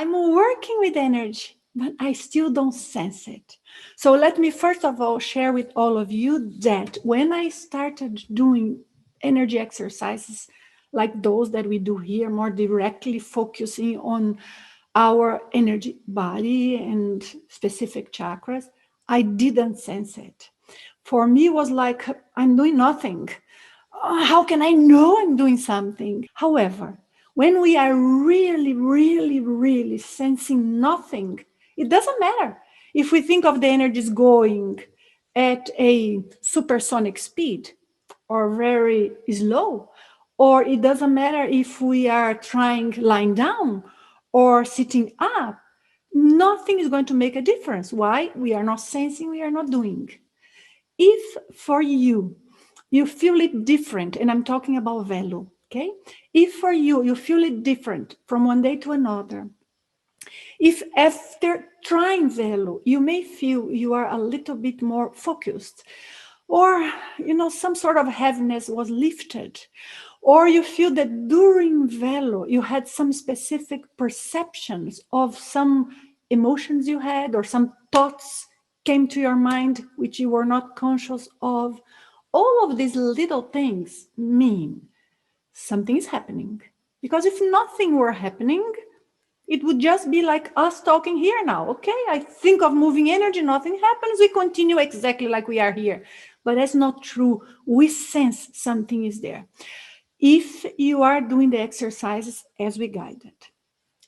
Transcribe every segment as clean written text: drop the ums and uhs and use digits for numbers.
I'm working with energy, but I still don't sense it. So let me first of all share with all of you that when I started doing energy exercises like those that we do here, more directly focusing on our energy body and specific chakras, I didn't sense it. For me, it was like, I'm doing nothing. How can I know I'm doing something? However, when we are really, really, really sensing nothing, it doesn't matter if we think of the energies going at a supersonic speed or very slow, or it doesn't matter if we are trying lying down or sitting up. Nothing is going to make a difference. Why? We are not sensing, we are not doing. If for you, you feel it different, and I'm talking about value, okay? If for you, you feel it different from one day to another, if after trying value, you may feel you are a little bit more focused, or, some sort of heaviness was lifted, or you feel that during value, you had some specific perceptions of some emotions you had, or some thoughts came to your mind which you were not conscious of. All of these little things mean something is happening. Because if nothing were happening, it would just be like us talking here now. Okay, I think of moving energy, nothing happens. We continue exactly like we are here. But that's not true. We sense something is there. If you are doing the exercises as we guided.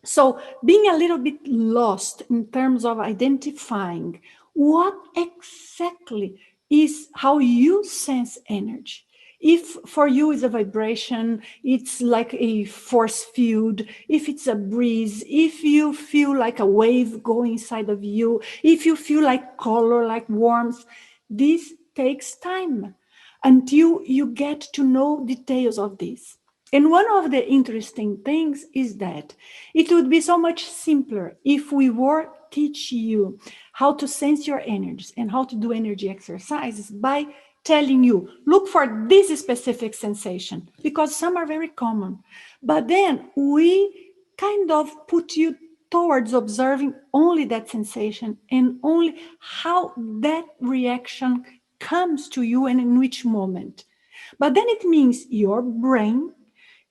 So being a little bit lost in terms of identifying what exactly is how you sense energy. If for you is a vibration, it's like a force field, if it's a breeze, if you feel like a wave going inside of you, if you feel like color, like warmth, this takes time until you get to know details of this. And one of the interesting things is that it would be so much simpler if we were teach you how to sense your energies and how to do energy exercises by telling you, look for this specific sensation, because some are very common. But then we kind of put you towards observing only that sensation and only how that reaction comes to you and in which moment. But then it means your brain,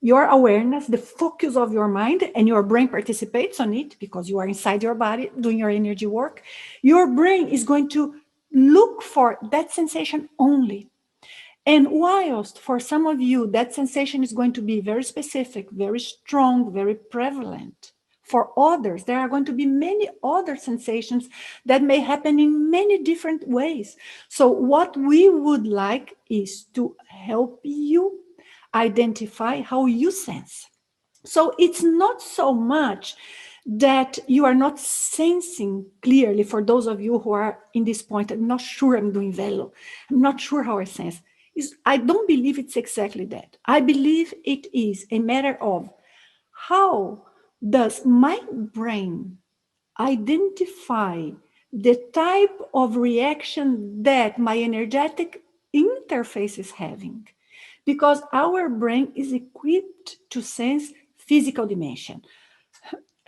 your awareness, the focus of your mind, and your brain participates on it because you are inside your body doing your energy work. Your brain is going to look for that sensation only. And whilst for some of you, that sensation is going to be very specific, very strong, very prevalent. For others, there are going to be many other sensations that may happen in many different ways. So what we would like is to help you identify how you sense. So it's not so much that you are not sensing clearly. For those of you who are in this point, I'm not sure I'm doing well. I'm not sure how I sense. I don't believe it's exactly that. I believe it is a matter of how does my brain identify the type of reaction that my energetic interface is having. Because our brain is equipped to sense physical dimension.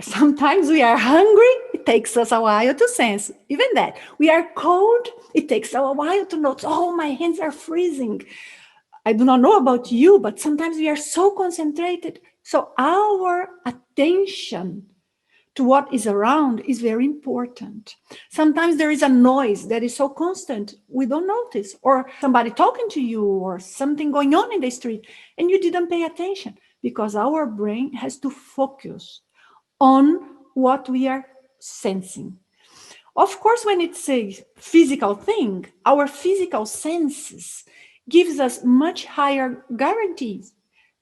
Sometimes we are hungry, it takes us a while to sense even that. We are cold, it takes a while to notice, oh, my hands are freezing. I do not know about you, but sometimes we are so concentrated. So our attention to what is around is very important. Sometimes there is a noise that is so constant, we don't notice, or somebody talking to you or something going on in the street, and you didn't pay attention because our brain has to focus on what we are sensing. Of course, when it's a physical thing, our physical senses gives us much higher guarantees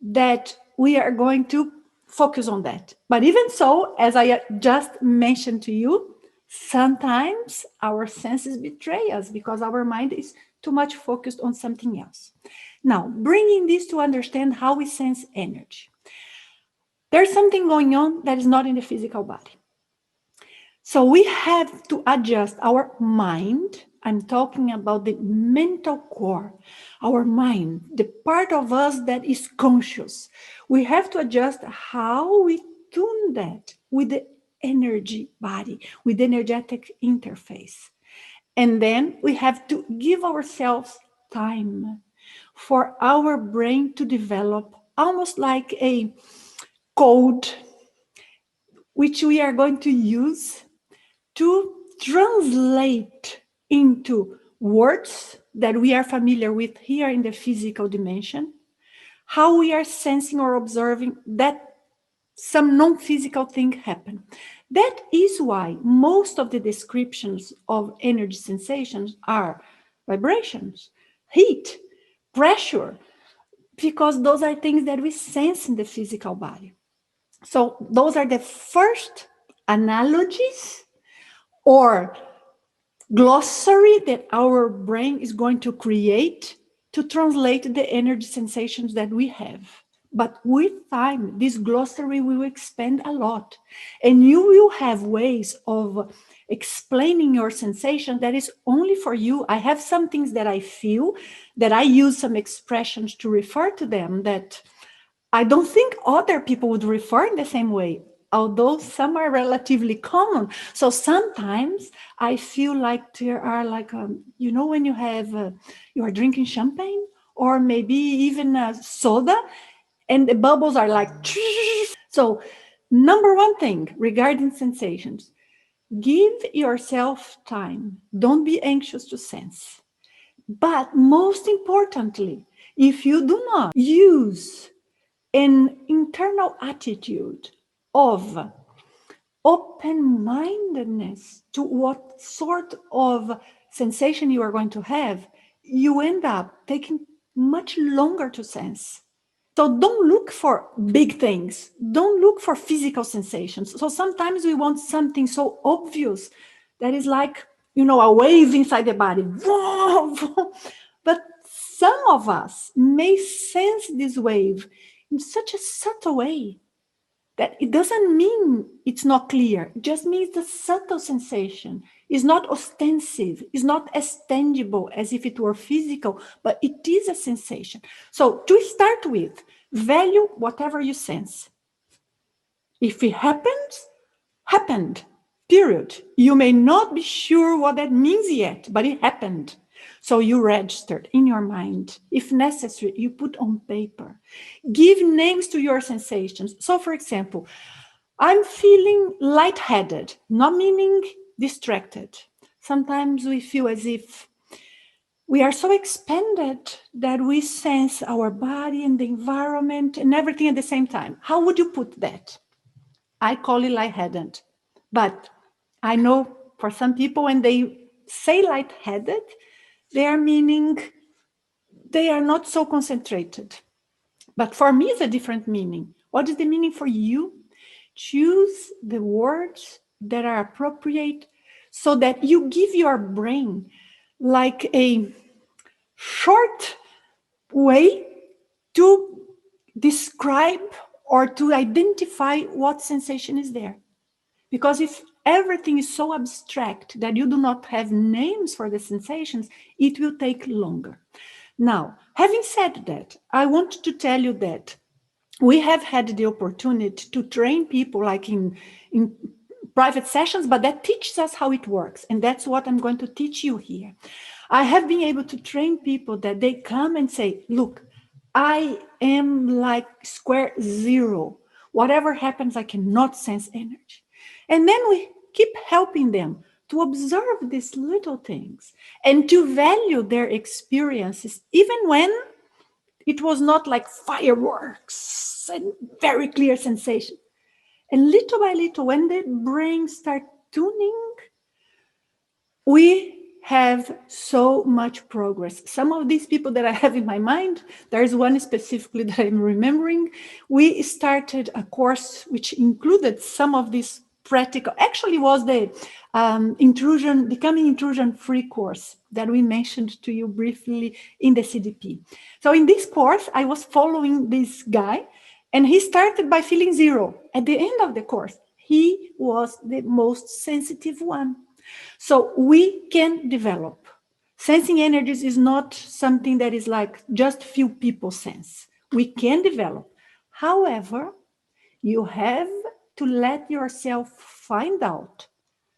that we are going to focus on that. But even so, as I just mentioned to you, sometimes our senses betray us because our mind is too much focused on something else. Now, bringing this to understand how we sense energy. There's something going on that is not in the physical body. So we have to adjust our mind. I'm talking about the mental core, our mind, the part of us that is conscious. We have to adjust how we tune that with the energy body with energetic interface. And then we have to give ourselves time for our brain to develop almost like a code which we are going to use to translate into words that we are familiar with here in the physical dimension, how we are sensing or observing that some non-physical thing happen. That is why most of the descriptions of energy sensations are vibrations, heat, pressure, because those are things that we sense in the physical body. So those are the first analogies or glossary that our brain is going to create to translate the energy sensations that we have. But with time, this glossary will expand a lot. And you will have ways of explaining your sensation that is only for you. I have some things that I feel, that I use some expressions to refer to them that I don't think other people would refer in the same way, although some are relatively common. So sometimes I feel like there are like, when you have, you are drinking champagne or maybe even a soda and the bubbles are like, so number one thing regarding sensations, give yourself time. Don't be anxious to sense. But most importantly, if you do not use an internal attitude of open-mindedness to what sort of sensation you are going to have, you end up taking much longer to sense. So don't look for big things. Don't look for physical sensations. So sometimes we want something so obvious that is like, a wave inside the body. But some of us may sense this wave in such a subtle way that it doesn't mean it's not clear. It just means the subtle sensation is not ostensive, is not as tangible as if it were physical, but it is a sensation. So to start with, value whatever you sense. If it happens, happened, period. You may not be sure what that means yet, but it happened. So you registered in your mind. If necessary, you put on paper. Give names to your sensations. So for example, I'm feeling lightheaded, not meaning distracted. Sometimes we feel as if we are so expanded that we sense our body and the environment and everything at the same time. How would you put that? I call it lightheaded. But I know for some people, when they say lightheaded, they are meaning they are not so concentrated. But for me, it's a different meaning. What is the meaning for you? Choose the words that are appropriate so that you give your brain like a short way to describe or to identify what sensation is there. Because if everything is so abstract that you do not have names for the sensations, it will take longer. Now, having said that, I want to tell you that we have had the opportunity to train people like in private sessions, but that teaches us how it works. And that's what I'm going to teach you here. I have been able to train people that they come and say, look, I am like square zero. Whatever happens, I cannot sense energy. And then we keep helping them to observe these little things and to value their experiences, even when it was not like fireworks and very clear sensation. And little by little, when the brain starts tuning, we have so much progress. Some of these people that I have in my mind, there's one specifically that I'm remembering. We started a course which included some of these practical, actually was the becoming intrusion-free course that we mentioned to you briefly in the CDP. So in this course, I was following this guy, and he started by feeling zero. At the end of the course, he was the most sensitive one. So we can develop. Sensing energies is not something that is like just few people sense. We can develop. However, you have to let yourself find out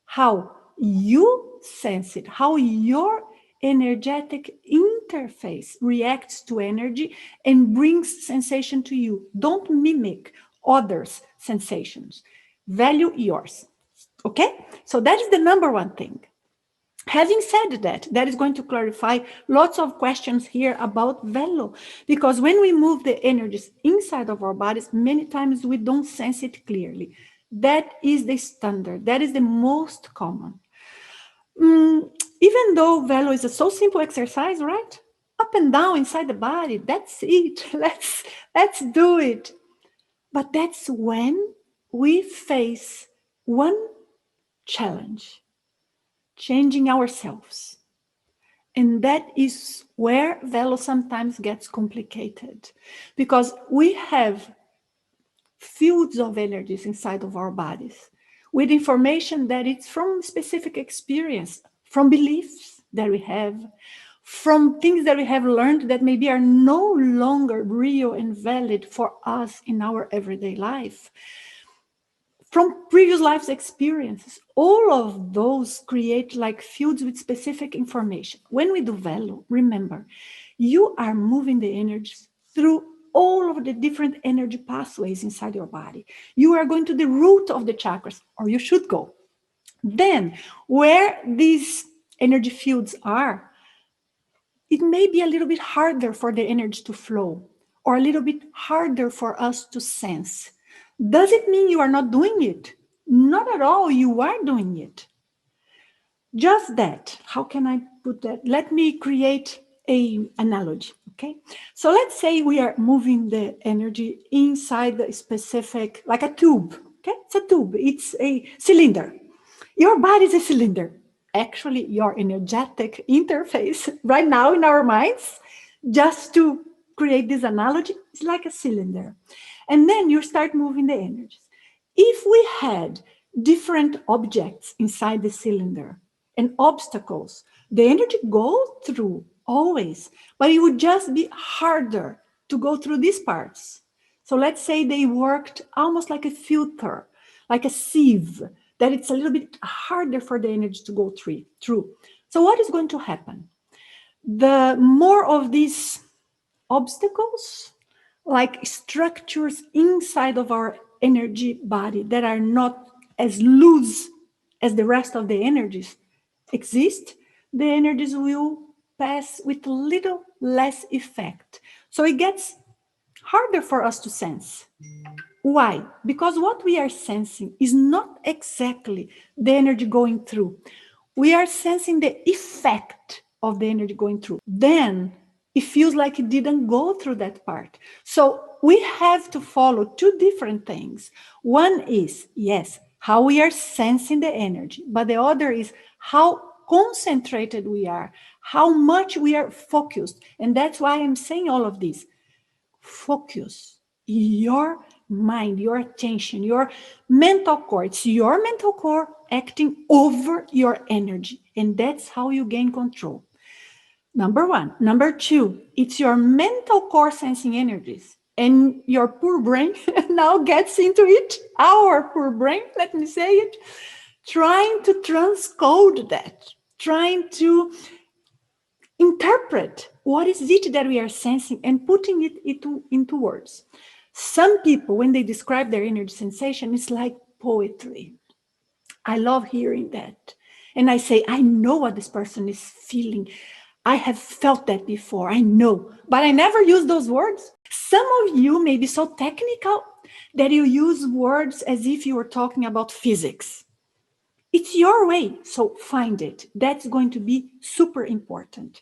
how you sense it, how your energetic interface reacts to energy and brings sensation to you. Don't mimic others' sensations. Value yours. Okay? So that is the number one thing. Having said that, that is going to clarify lots of questions here about velo, because when we move the energies inside of our bodies, many times we don't sense it clearly. That is the standard. That is the most common. Even though velo is a so simple exercise, right? Up and down inside the body, that's it. Let's do it. But that's when we face one challenge, changing ourselves. And that is where velo sometimes gets complicated, because we have fields of energies inside of our bodies with information that it's from specific experience, from beliefs that we have, from things that we have learned that maybe are no longer real and valid for us in our everyday life, from previous life's experiences. All of those create like fields with specific information. When we do velo, remember, you are moving the energies through all of the different energy pathways inside your body. You are going to the root of the chakras, or you should go. Then, where these energy fields are, it may be a little bit harder for the energy to flow, or a little bit harder for us to sense. Does it mean you are not doing it? Not at all, you are doing it. Just that, how can I put that? Let me create an analogy, okay? So let's say we are moving the energy inside the specific, like a tube, okay? It's a tube, it's a cylinder. Your body is a cylinder. Actually, your energetic interface right now in our minds, just to create this analogy, is like a cylinder. And then you start moving the energies. If we had different objects inside the cylinder and obstacles, the energy goes through always, but it would just be harder to go through these parts. So let's say they worked almost like a filter, like a sieve, that it's a little bit harder for the energy to go through. So what is going to happen? The more of these obstacles, like structures inside of our energy body that are not as loose as the rest of the energies exist, the energies will pass with a little less effect. So it gets harder for us to sense. Why? Because what we are sensing is not exactly the energy going through. We are sensing the effect of the energy going through. Then it feels like it didn't go through that part. So we have to follow two different things. One is, yes, how we are sensing the energy, but the other is how concentrated we are, how much we are focused. And that's why I'm saying all of this. Focus your mind, your attention, your mental core. It's your mental core acting over your energy. And that's how you gain control. Number one. Number two, it's your mental core sensing energies. And your poor brain now gets into it. Our poor brain, let me say it, trying to transcode that, trying to interpret what is it that we are sensing and putting it into words. Some people, when they describe their energy sensation, it's like poetry. I love hearing that. And I say, I know what this person is feeling. I have felt that before, I know, but I never use those words. Some of you may be so technical that you use words as if you were talking about physics. It's your way, so find it. That's going to be super important.